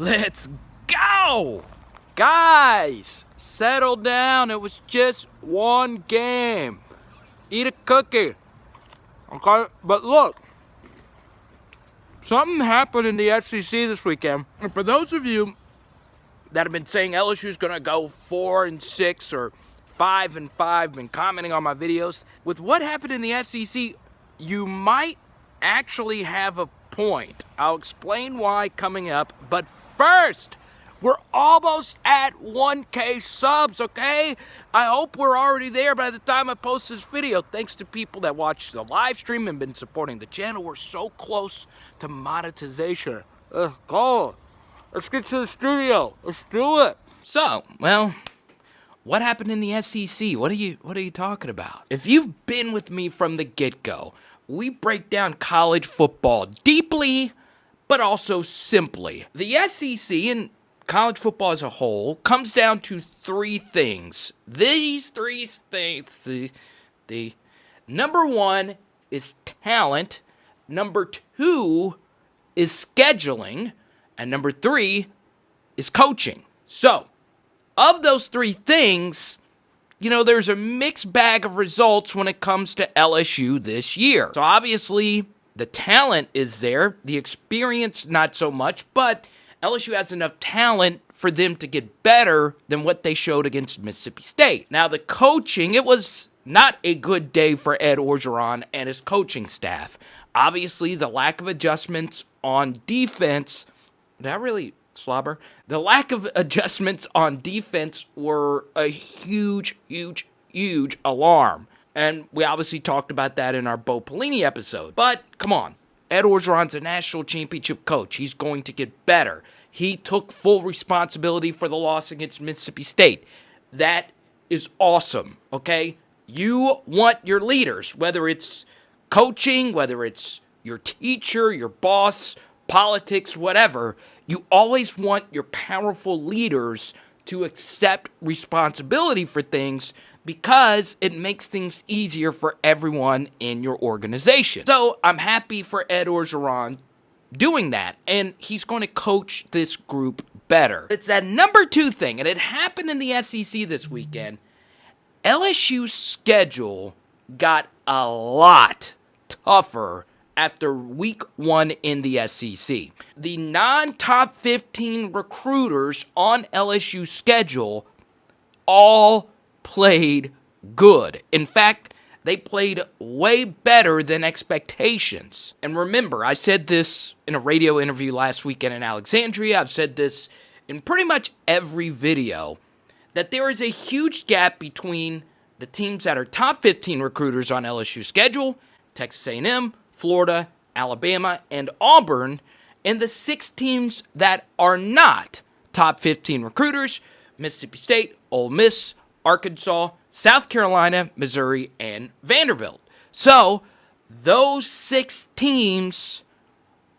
Let's go! Guys, settle down. It was just one game. Eat a cookie. Okay? But look, something happened in the SEC this weekend. And for those of you that have been saying LSU's going to go 4-6 or 5-5, been commenting on my videos, with what happened in the SEC, you might actually have a point. I'll explain why coming up, but first, we're almost at 1K subs, okay? I hope we're already there by the time I post this video. Thanks to people that watch the live stream and been supporting the channel. We're so close to monetization. Go. Let's get to the studio. Let's do it. So, well, what happened in the SEC? What are you talking about? If you've been with me from the get-go, we break down college football deeply, but also simply. The SEC and college football as a whole comes down to three things. These three things, the number one is talent, number two is scheduling, and number three is coaching. So, of those three things, there's a mixed bag of results when it comes to LSU this year. So obviously, the talent is there, the experience not so much, but LSU has enough talent for them to get better than what they showed against Mississippi State. Now, the coaching, it was not a good day for Ed Orgeron and his coaching staff. Obviously, the lack of adjustments on defense, did I really slobber? The lack of adjustments on defense were a huge alarm. And we obviously talked about that in our Bo Pelini episode. But, come on. Ed Orgeron's a national championship coach. He's going to get better. He took full responsibility for the loss against Mississippi State. That is awesome, okay? You want your leaders, whether it's coaching, whether it's your teacher, your boss, politics, whatever, you always want your powerful leaders to accept responsibility for things because it makes things easier for everyone in your organization. So I'm happy for Ed Orgeron doing that, and he's going to coach this group better. It's that number two thing, and it happened in the SEC this weekend. LSU's schedule got a lot tougher after week one in the SEC. The non-top 15 recruiters on LSU's schedule all played good. In fact, they played way better than expectations. And remember, I said this in a radio interview last weekend in Alexandria. I've said this in pretty much every video, that there is a huge gap between the teams that are top 15 recruiters on LSU's schedule, Texas A&M, Florida, Alabama, and Auburn, and the 6 teams that are not top 15 recruiters, Mississippi State, Ole Miss, Arkansas, South Carolina, Missouri, and Vanderbilt. So, those 6 teams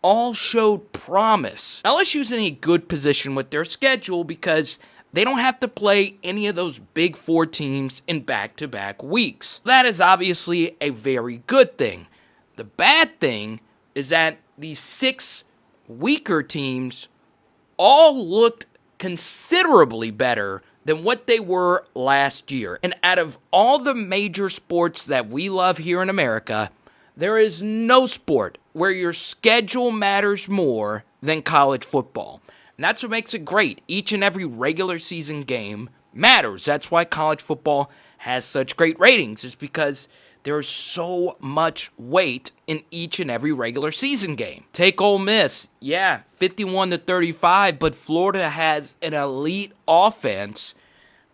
all showed promise. LSU's in a good position with their schedule because they don't have to play any of those big 4 teams in back-to-back weeks. That is obviously a very good thing. The bad thing is that these 6 weaker teams all looked considerably better than what they were last year. And out of all the major sports that we love here in America, there is no sport where your schedule matters more than college football. And that's what makes it great. Each and every regular season game matters. That's why college football has such great ratings. It's because there's so much weight in each and every regular season game. Take Ole Miss. Yeah, 51-35, but Florida has an elite offense.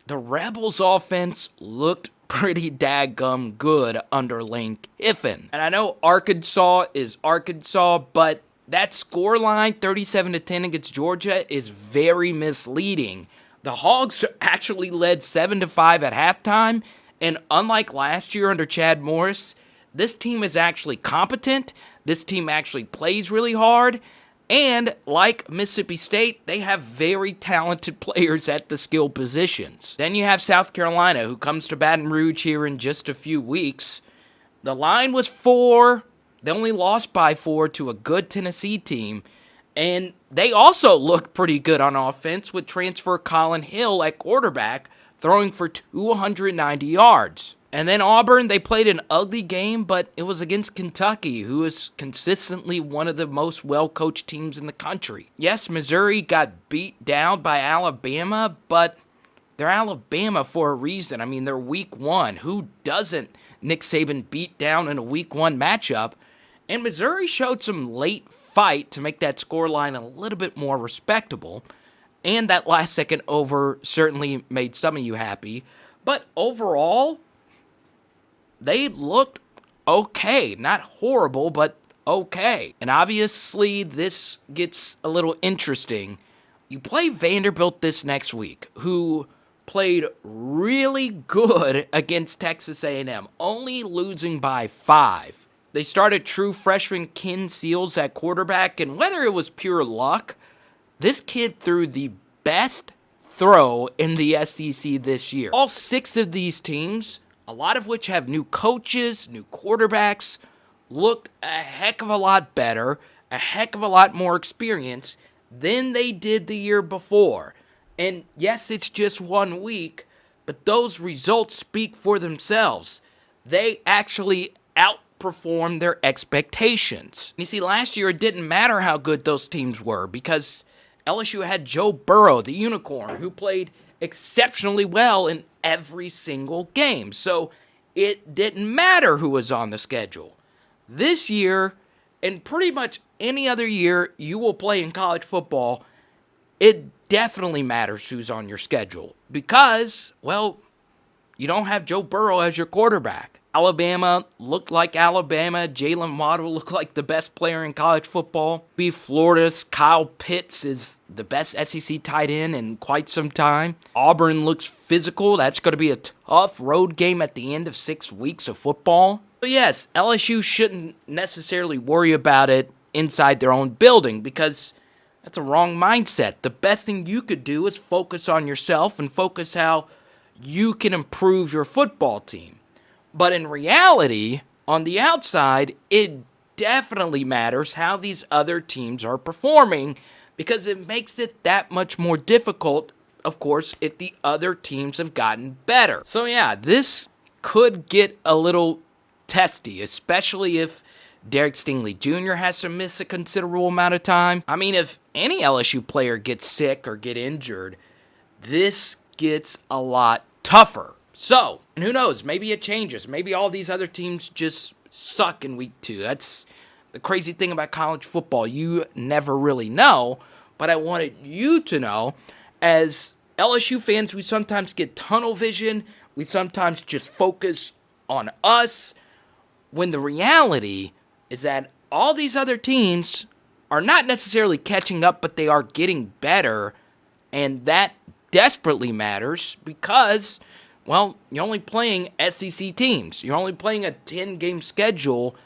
The Rebels' offense looked pretty daggum good under Lane Kiffin. And I know Arkansas is Arkansas, but that scoreline, 37-10 against Georgia, is very misleading. The Hogs actually led 7-5 at halftime. And unlike last year under Chad Morris, this team is actually competent. This team actually plays really hard. And like Mississippi State, they have very talented players at the skill positions. Then you have South Carolina, who comes to Baton Rouge here in just a few weeks. The line was 4. They only lost by 4 to a good Tennessee team. And they also looked pretty good on offense with transfer Colin Hill at quarterback, throwing for 290 yards. And then Auburn, they played an ugly game, but it was against Kentucky, who is consistently one of the most well-coached teams in the country. Yes, Missouri got beat down by Alabama, but they're Alabama for a reason. I mean, they're week 1. Who doesn't Nick Saban beat down in a week 1 matchup? And Missouri showed some late fight to make that scoreline a little bit more respectable. And that last-second over certainly made some of you happy. But overall, they looked okay. Not horrible, but okay. And obviously, this gets a little interesting. You play Vanderbilt this next week, who played really good against Texas A&M, only losing by 5. They started true freshman Ken Seals at quarterback, and whether it was pure luck, this kid threw the best throw in the SEC this year. All 6 of these teams, a lot of which have new coaches, new quarterbacks, looked a heck of a lot better, a heck of a lot more experience than they did the year before. And yes, it's just 1 week, but those results speak for themselves. They actually outperformed their expectations. You see, last year it didn't matter how good those teams were because LSU had Joe Burrow, the unicorn, who played exceptionally well in every single game. So it didn't matter who was on the schedule. This year, and pretty much any other year you will play in college football, it definitely matters who's on your schedule because, well, you don't have Joe Burrow as your quarterback. Alabama looked like Alabama. Jalen Waddle looked like the best player in college football. Florida's Kyle Pitts is the best SEC tight end in quite some time. Auburn looks physical. That's going to be a tough road game at the end of 6 weeks of football. So yes, LSU shouldn't necessarily worry about it inside their own building because that's a wrong mindset. The best thing you could do is focus on yourself and focus how you can improve your football team. But in reality, on the outside, it definitely matters how these other teams are performing because it makes it that much more difficult, of course, if the other teams have gotten better. So yeah, this could get a little testy, especially if Derek Stingley Jr. has to miss a considerable amount of time. I mean, if any LSU player gets sick or get injured, this gets a lot tougher. So, and who knows, maybe it changes. Maybe all these other teams just suck in week 2. That's the crazy thing about college football. You never really know, but I wanted you to know, as LSU fans, we sometimes get tunnel vision. We sometimes just focus on us, when the reality is that all these other teams are not necessarily catching up, but they are getting better, and that desperately matters because, well, you're only playing SEC teams. You're only playing a 10-game schedule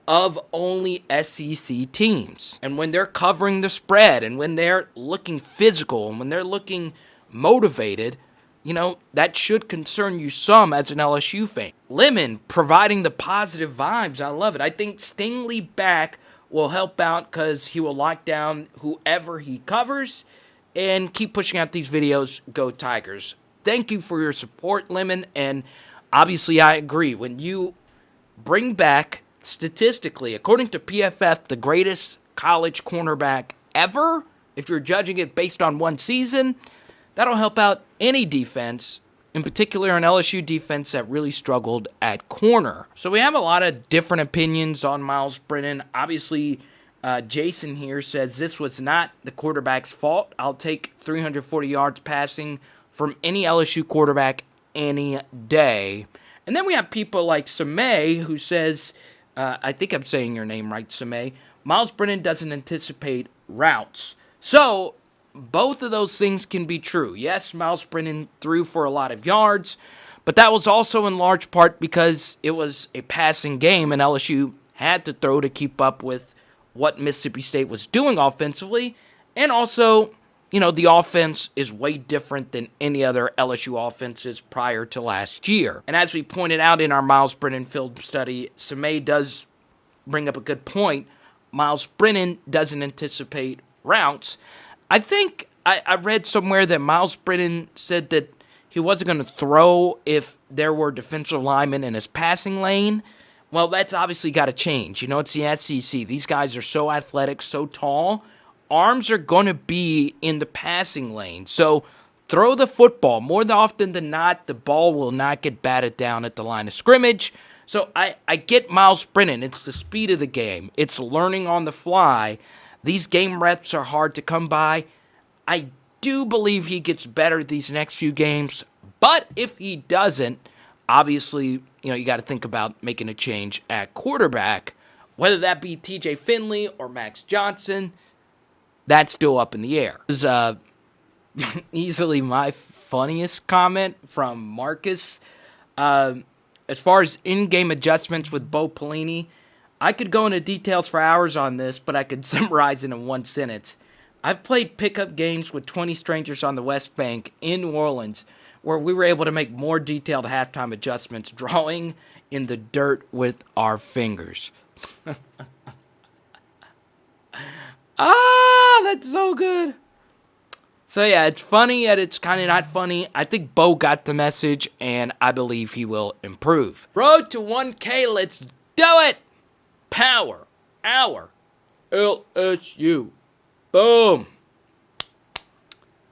of only SEC teams. And when they're covering the spread and when they're looking physical and when they're looking motivated, you know, that should concern you some as an LSU fan. Lemon providing the positive vibes. I love it. I think Stingley back will help out because he will lock down whoever he covers and keep pushing out these videos. Go Tigers. Thank you for your support, Lemon. And obviously, I agree. When you bring back, statistically, according to PFF, the greatest college cornerback ever, if you're judging it based on one season, that'll help out any defense, in particular an LSU defense that really struggled at corner. So we have a lot of different opinions on Myles Brennan. Obviously, Jason here says this was not the quarterback's fault. I'll take 340 yards passing from any LSU quarterback any day. And then we have people like Samay who says, I think I'm saying your name right, Samay, Myles Brennan doesn't anticipate routes. So both of those things can be true. Yes, Myles Brennan threw for a lot of yards, but that was also in large part because it was a passing game and LSU had to throw to keep up with what Mississippi State was doing offensively. And also, you know, the offense is way different than any other LSU offenses prior to last year. And as we pointed out in our Myles Brennan film study, Samay does bring up a good point. Myles Brennan doesn't anticipate routes. I think I read somewhere that Myles Brennan said that he wasn't going to throw if there were defensive linemen in his passing lane. Well, that's obviously got to change. You know, it's the SEC. These guys are so athletic, so tall. Arms are going to be in the passing lane. So throw the football. More often than not, the ball will not get batted down at the line of scrimmage. So I get Myles Brennan. It's the speed of the game. It's learning on the fly. These game reps are hard to come by. I do believe he gets better these next few games. But if he doesn't, obviously, you got to think about making a change at quarterback. Whether that be TJ Finley or Max Johnson, that's still up in the air. This is easily my funniest comment from Marcus. As far as in-game adjustments with Bo Pelini, I could go into details for hours on this, but I could summarize it in one sentence. I've played pickup games with 20 strangers on the West Bank in New Orleans where we were able to make more detailed halftime adjustments, drawing in the dirt with our fingers. That's so good. So yeah, it's funny yet it's kind of not funny. I think Bo got the message, and I believe he will improve. Road to 1K, let's do it! Power, Hour LSU. Boom.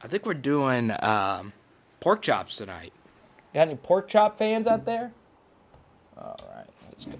I think we're doing pork chops tonight. Got any pork chop fans out there? All right, let's go.